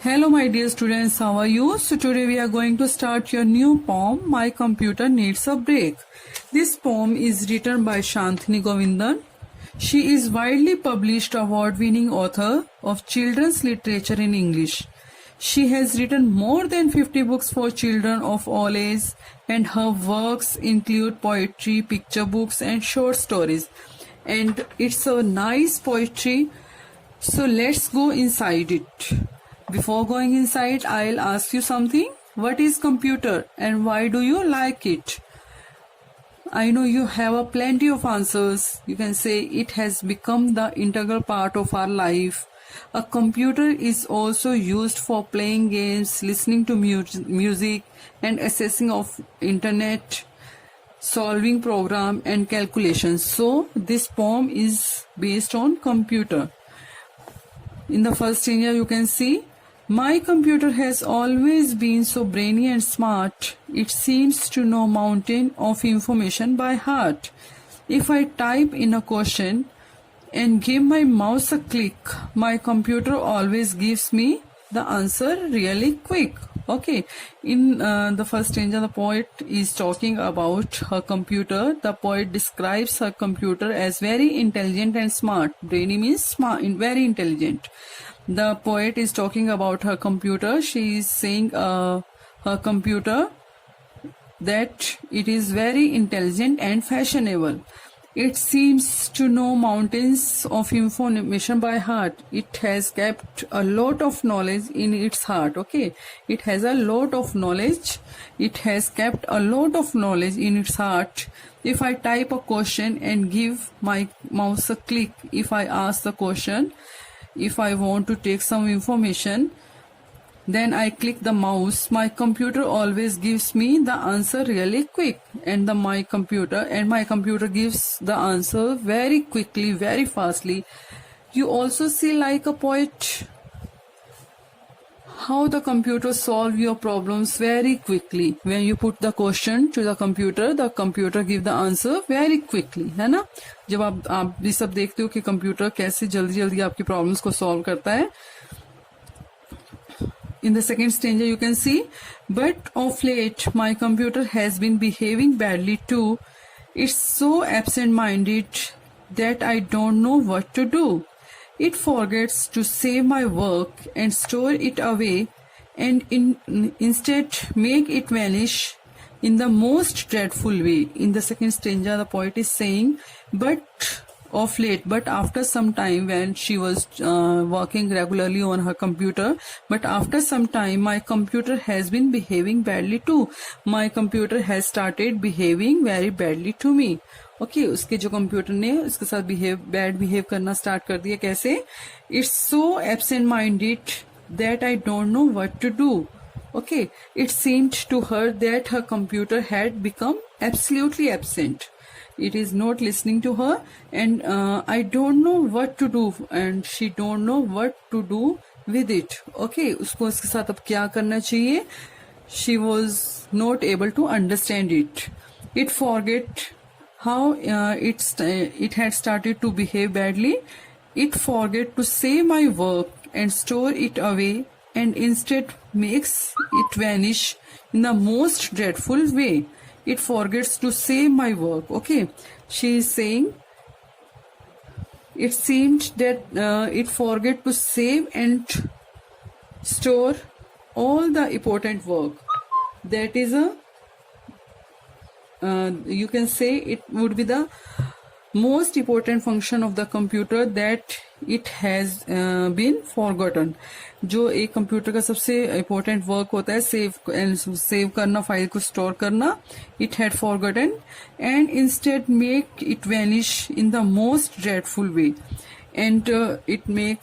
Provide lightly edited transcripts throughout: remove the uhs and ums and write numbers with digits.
Hello my dear students, how are you? So today we are going to start your new poem, My Computer Needs a Break. This poem is written by Shantini Govindan. She is widely published award-winning author of children's literature in English. She has written more than 50 books for children of all ages, and her works include poetry, picture books and short stories. And it's a nice poetry, so let's go inside it. Before going inside, I'll ask you something. What is computer and why do you like it? I know you have a plenty of answers. You can say it has become the integral part of our life. A computer is also used for playing games, listening to music and accessing of internet, solving program and calculations. So this poem is based on computer. In the first area you can see, my computer has always been so brainy and smart. It seems to know mountain of information by heart. If I type in a question and give my mouse a click, my computer always gives me the answer really quick. Okay, in the first stanza, the poet is talking about her computer. The poet describes her computer as very intelligent and smart. Brainy means smart, very intelligent. The poet is talking about her computer. She is saying her computer that it is very intelligent and fashionable. It seems to know mountains of information by heart. It has kept a lot of knowledge in its heart. Okay, it has a lot of knowledge. It has kept a lot of knowledge in its heart. If I type a question and give my mouse a click, if I ask the question, if I want to take some information, then I click the mouse, my computer always gives me the answer really quick, and my computer gives the answer very quickly, very fastly. You also see, like a poet, how the computer solve your problems very quickly. When you put the question to the computer give the answer very quickly, है ना? जब आप ये सब देखते हो कि computer कैसे जल्दी जल्दी आपकी प्रॉब्लम्स को सॉल्व करता है. In the second stanza you can see, but of late my computer has been behaving badly too. It's so absent-minded that I don't know what to do. It forgets to save my work and store it away, and instead make it vanish in the most dreadful way. In the second stanza the poet is saying, but of late, but after some time, when she was working regularly on her computer, but after some time my computer has been behaving badly too. My computer has started behaving very badly to me. Okay, उसके जो computer ने उसके साथ bad behave करना start कर दिया. कैसे? It's so absent-minded that I don't know what to do. Okay, it seemed to her that her computer had become absolutely absent. It is not listening to her, and I don't know what to do, and she don't know what to do with it. Okay, उसको उसके साथ अब क्या करना चाहिए? She was not able to understand it. It forget how it had started to behave badly. It forget to save my work and store it away, and instead makes it vanish in the most dreadful way. It forgets to save my work. Okay, she is saying it seemed that it forget to save and store all the important work. That is you can say it would be the most important function of the computer that it has been forgotten. जो एक computer का सबसे important work होता है save करना, file को store करना, it had forgotten and instead make it vanish in the most dreadful way, and it make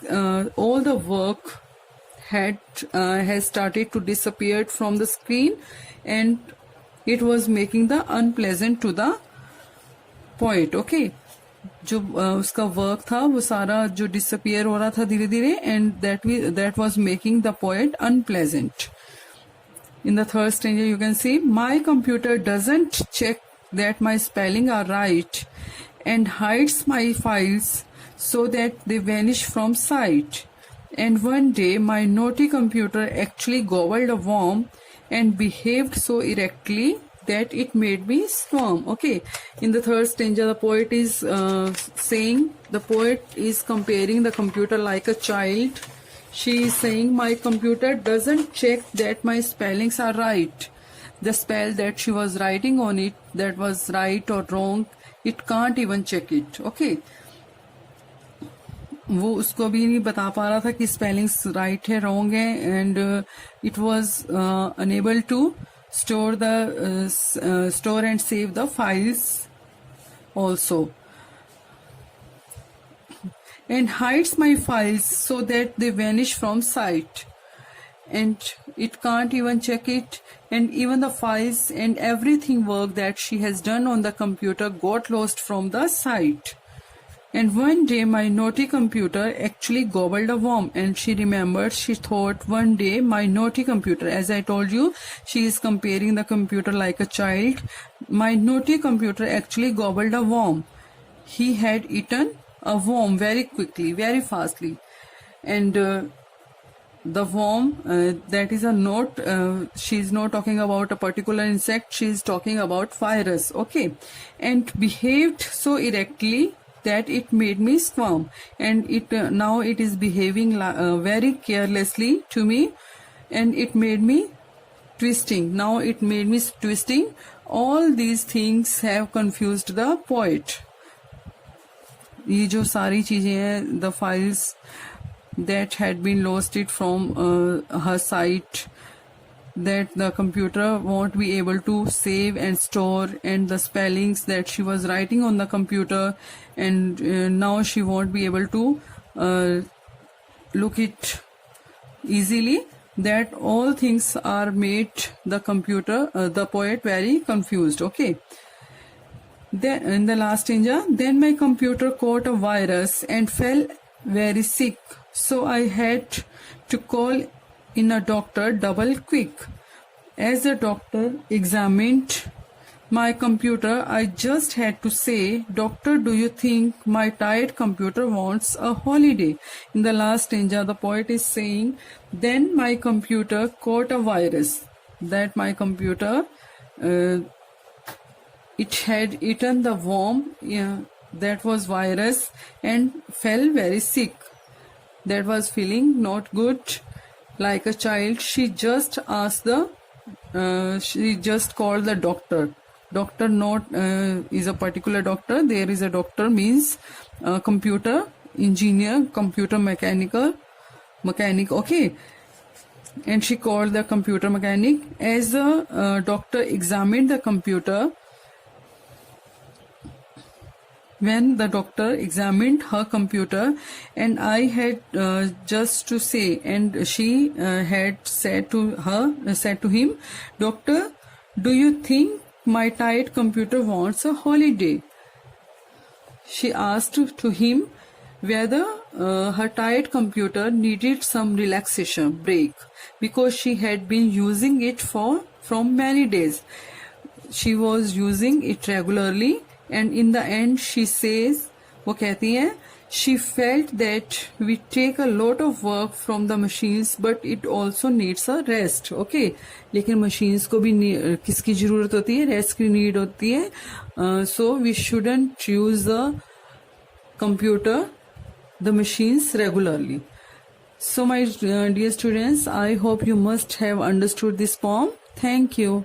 all the work has started to disappear from the screen, and it was making the unpleasant to the poet. Okay, जो उसका work था वो सारा जो disappear हो रहा था धीरे धीरे, and that was making the poet unpleasant. In the third stanza you can see, my computer doesn't check that my spelling are right and hides my files so that they vanish from sight. And one day my naughty computer actually gobbled a worm and behaved so erectly that it made me squirm. Okay, in the third stanza, the poet is comparing the computer like a child. She is saying, my computer doesn't check that my spellings are right. The spell that she was writing on it, that was right or wrong, it can't even check it. Okay, वो उसको भी नहीं बता पा रहा था कि spellings right है रॉन्ग है, and it was unable to store and save the files also, and hides my files so that they vanish from sight, and it can't even check it, and even the files and everything work that she has done on the computer got lost from the sight. And one day my naughty computer actually gobbled a worm, and she remembered, she thought, one day my naughty computer, as I told you, she is comparing the computer like a child. My naughty computer actually gobbled a worm. He had eaten a worm very quickly, very fastly. And the worm, that is a note, she is not talking about a particular insect, she is talking about virus. Okay, and behaved so erectly that it made me squirm, and it now it is behaving very carelessly to me, and it made me twisting. Now it made me twisting. All these things have confused the poet. ये जो सारी चीजें हैं, the files that had been lost it from her sight, that the computer won't be able to save and store, and the spellings that she was writing on the computer, and now she won't be able to look it easily, that all things are made the computer, the poet, very confused. Okay, then in the last stanza, then my computer caught a virus and fell very sick, so I had to call in a doctor double quick. As the doctor examined my computer, I just had to say, doctor, do you think my tired computer wants a holiday? In the last stanza, the poet is saying, then my computer caught a virus, that my computer, it had eaten the worm, that was virus, and fell very sick, that was feeling not good. Like a child, she just asked she just called the doctor. Doctor not is a particular doctor. There is a doctor means computer engineer, computer mechanic. Okay, and she called the computer mechanic. As the doctor examined the computer, when the doctor examined her computer, and I had just to say, and she had said to him, doctor, do you think my tired computer wants a holiday? She asked to him whether her tired computer needed some relaxation break, because she had been using it from many days. She was using it regularly, and in the end she says, वो कहती हैं, she felt that we take a lot of work from the machines, but it also needs a rest. Okay, लेकिन machines को भी किसकी जरूरत होती है? Rest की need होती है. So we shouldn't use the computer, the machines regularly. So my dear students, I hope you must have understood this poem. Thank you.